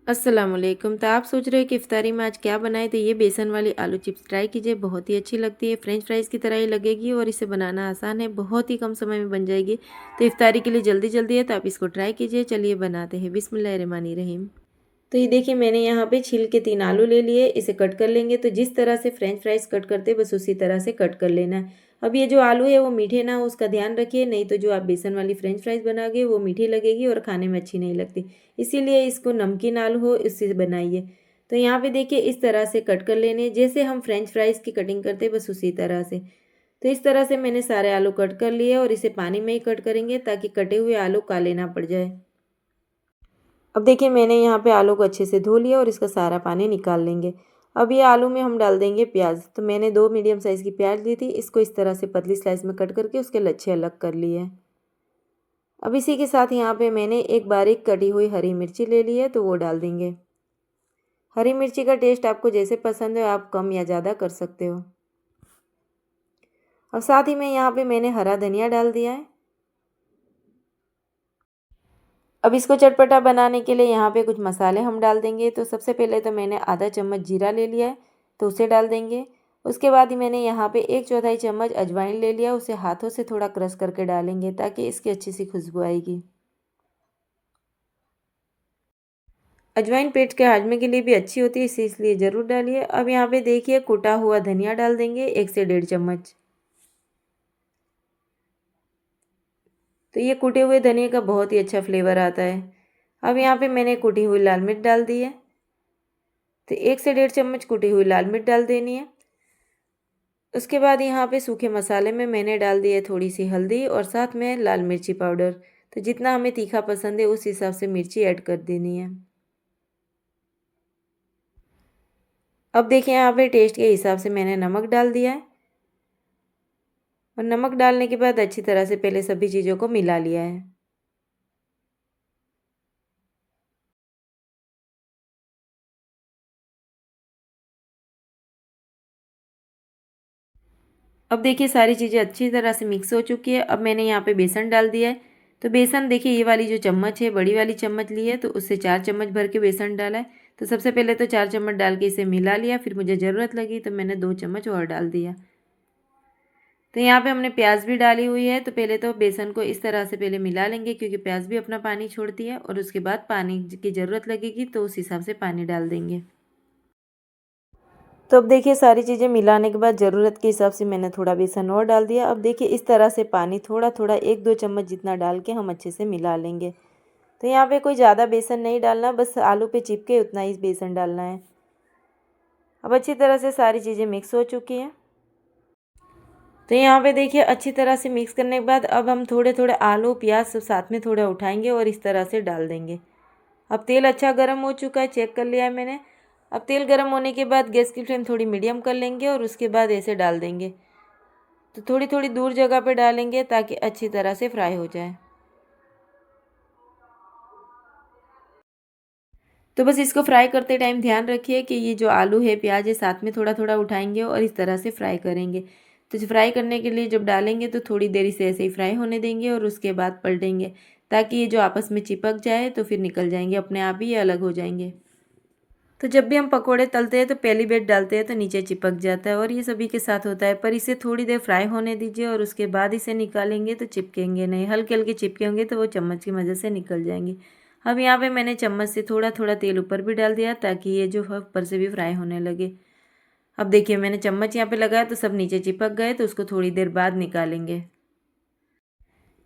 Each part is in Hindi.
अस्सलाम वालेकुम। तो आप सोच रहे हो कि इफ्तारी में आज क्या बनाएं, तो ये बेसन वाली आलू चिप्स ट्राई कीजिए। बहुत ही अच्छी लगती है, फ्रेंच फ्राइज़ की तरह ही लगेगी और इसे बनाना आसान है, बहुत ही कम समय में बन जाएगी। तो इफ्तारी के लिए जल्दी जल्दी है, तो आप इसको ट्राई कीजिए। चलिए बनाते हैं। बिस्मिल्लाहिर्रहमानिर्रहीम। तो ये देखिए, मैंने यहाँ पे छील के 3 आलू ले लिए। इसे कट कर लेंगे। तो जिस तरह से फ्रेंच फ्राइज़ कट करते हैं, बस उसी तरह से कट कर लेना है। अब ये जो आलू है वो मीठे ना हो, उसका ध्यान रखिए, नहीं तो जो आप बेसन वाली फ्रेंच फ्राइज़ बनाओगे वो मीठी लगेगी और खाने में अच्छी नहीं लगती। इसीलिए इसको नमकीन आलू हो इससे बनाइए। तो यहाँ पे देखिए, इस तरह से कट कर लेने हैं, जैसे हम फ्रेंच फ्राइज़ की कटिंग करते हैं, बस उसी तरह से। तो इस तरह से मैंने सारे आलू कट कर लिए और इसे पानी में ही कट करेंगे ताकि कटे हुए आलू काले ना पड़ जाए। अब देखिए, मैंने यहाँ पे आलू को अच्छे से धो लिया और इसका सारा पानी निकाल लेंगे। अब ये आलू में हम डाल देंगे प्याज। तो मैंने 2 मीडियम साइज़ की प्याज ली थी, इसको इस तरह से पतली स्लाइस में कट करके उसके लच्छे अलग कर लिए। अब इसी के साथ यहाँ पे मैंने एक बारीक कटी हुई हरी मिर्ची ले ली है, तो वो डाल देंगे। हरी मिर्ची का टेस्ट आपको जैसे पसंद है, आप कम या ज़्यादा कर सकते हो। और साथ ही में यहाँ पे मैंने हरा धनिया डाल दिया है। अब इसको चटपटा बनाने के लिए यहाँ पे कुछ मसाले हम डाल देंगे। तो सबसे पहले तो मैंने आधा चम्मच जीरा ले लिया है, तो उसे डाल देंगे। उसके बाद ही मैंने यहाँ पे 1/4 चम्मच अजवाइन ले लिया, उसे हाथों से थोड़ा क्रश करके डालेंगे ताकि इसकी अच्छी सी खुशबू आएगी। अजवाइन पेट के हाजमे के लिए भी अच्छी होती है, इसलिए ज़रूर डालिए। अब यहाँ पे देखिए, कुटा हुआ धनिया डाल देंगे 1 से 1.5 चम्मच। तो ये कुटे हुए धनिया का बहुत ही अच्छा फ्लेवर आता है। अब यहाँ पे मैंने कुटी हुई लाल मिर्च डाल दी है। तो 1 से 1.5 चम्मच कुटी हुई लाल मिर्च डाल देनी है। उसके बाद यहाँ पे सूखे मसाले में मैंने डाल दिया थोड़ी सी हल्दी और साथ में लाल मिर्ची पाउडर। तो जितना हमें तीखा पसंद है उस हिसाब से मिर्ची ऐड कर देनी है। अब देखिए, यहाँ पे टेस्ट के हिसाब से मैंने नमक डाल दिया है और नमक डालने के बाद अच्छी तरह से पहले सभी चीज़ों को मिला लिया है। अब देखिए, सारी चीज़ें अच्छी तरह से मिक्स हो चुकी है। अब मैंने यहाँ पे बेसन डाल दिया है। तो बेसन देखिए, ये वाली जो चम्मच है, बड़ी वाली चम्मच ली है, तो उससे 4 चम्मच भर के बेसन डाला है। तो सबसे पहले तो 4 चम्मच डाल के इसे मिला लिया, फिर मुझे ज़रूरत लगी तो मैंने 2 चम्मच और डाल दिया। तो यहाँ पे हमने प्याज भी डाली हुई है। तो पहले तो बेसन को इस तरह से पहले मिला लेंगे, क्योंकि प्याज भी अपना पानी छोड़ती है, और उसके बाद पानी की ज़रूरत लगेगी तो उस हिसाब से पानी डाल देंगे। तो अब देखिए, सारी चीज़ें मिलाने के बाद ज़रूरत के हिसाब से मैंने थोड़ा बेसन और डाल दिया। अब देखिए, इस तरह से पानी थोड़ा थोड़ा 1-2 चम्मच जितना डाल के हम अच्छे से मिला लेंगे। तो यहाँ पे कोई ज़्यादा बेसन नहीं डालना, बस आलू पे चिपके उतना ही बेसन डालना है। अब अच्छी तरह से सारी चीज़ें मिक्स हो चुकी हैं। तो यहाँ पे देखिए, अच्छी तरह से मिक्स करने के बाद अब हम थोड़े थोड़े आलू प्याज सब साथ में थोड़ा उठाएंगे और इस तरह से डाल देंगे। अब तेल अच्छा गर्म हो चुका है, चेक कर लिया है मैंने। अब तेल गर्म होने के बाद गैस की फ्लेम थोड़ी मीडियम कर लेंगे और उसके बाद ऐसे डाल देंगे। तो थोड़ी थोड़ी दूर जगह पे डालेंगे ताकि अच्छी तरह से फ्राई हो जाए। तो बस इसको फ्राई करते टाइम ध्यान रखिए कि ये जो आलू है प्याज है साथ में थोड़ा थोड़ा उठाएंगे और इस तरह से फ्राई करेंगे। तो जो फ्राई करने के लिए जब डालेंगे तो थोड़ी देरी से ऐसे ही फ्राई होने देंगे और उसके बाद पलटेंगे, ताकि ये जो आपस में चिपक जाए तो फिर निकल जाएंगे, अपने आप ही ये अलग हो जाएंगे। तो जब भी हम पकोड़े तलते हैं तो पहली बेट डालते हैं तो नीचे चिपक जाता है, और ये सभी के साथ होता है। पर इसे थोड़ी देर फ्राई होने दीजिए और उसके बाद इसे निकालेंगे तो चिपकेंगे नहीं, हल्के हल्के चिपके होंगे तो वो चम्मच की मदद से निकल जाएंगे। अब यहाँ पे मैंने चम्मच से थोड़ा थोड़ा तेल ऊपर भी डाल दिया ताकि ये जो है ऊपर से भी फ्राई होने लगे। अब देखिए, मैंने चम्मच यहाँ पे लगाया तो सब नीचे चिपक गए, तो उसको थोड़ी देर बाद निकालेंगे।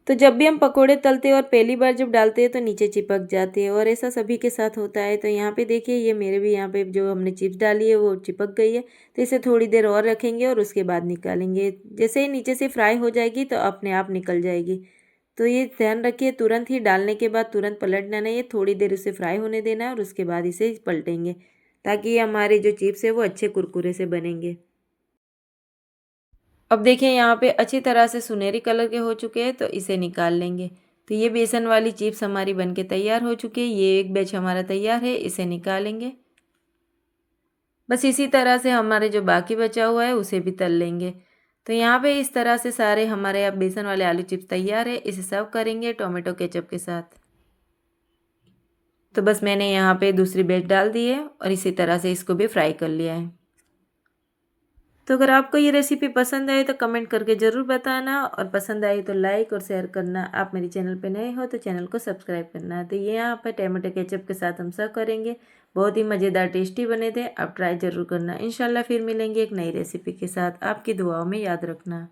तो जब भी हम पकोड़े तलते हैं और पहली बार जब डालते हैं तो नीचे चिपक जाते हैं, और ऐसा सभी के साथ होता है। तो यहाँ पे देखिए, ये मेरे भी यहाँ पे जो हमने चिप्स डाली है वो चिपक गई है। तो इसे थोड़ी देर और रखेंगे और उसके बाद निकालेंगे। जैसे ही नीचे से फ्राई हो जाएगी तो अपने आप निकल जाएगी। तो ये ध्यान रखिए, तुरंत ही डालने के बाद तुरंत पलटना नहीं है, थोड़ी देर उसे फ्राई होने देना है और उसके बाद इसे पलटेंगे, ताकि ये हमारे जो चिप्स है वो अच्छे कुरकुरे से बनेंगे। अब देखिए, यहाँ पे अच्छी तरह से सुनहरी कलर के हो चुके हैं, तो इसे निकाल लेंगे। तो ये बेसन वाली चिप्स हमारी बनके तैयार हो चुकी है। ये एक बैच हमारा तैयार है, इसे निकालेंगे। बस इसी तरह से हमारे जो बाकी बचा हुआ है उसे भी तल लेंगे। तो यहाँ पे इस तरह से सारे हमारे अब बेसन वाले आलू चिप्स तैयार है। इसे सर्व करेंगे टोमेटो केचप के साथ। तो बस मैंने यहाँ पे दूसरी बैच डाल दी है और इसी तरह से इसको भी फ्राई कर लिया है। तो अगर आपको ये रेसिपी पसंद आए तो कमेंट करके ज़रूर बताना, और पसंद आई तो लाइक और शेयर करना। आप मेरे चैनल पे नए हो तो चैनल को सब्सक्राइब करना। तो ये यहाँ पर टमाटो केचप के साथ हम सर्व करेंगे। बहुत ही मज़ेदार टेस्टी बने थे, आप ट्राई ज़रूर करना। इंशाल्लाह फिर मिलेंगे एक नई रेसिपी के साथ। आपकी दुआओं में याद रखना।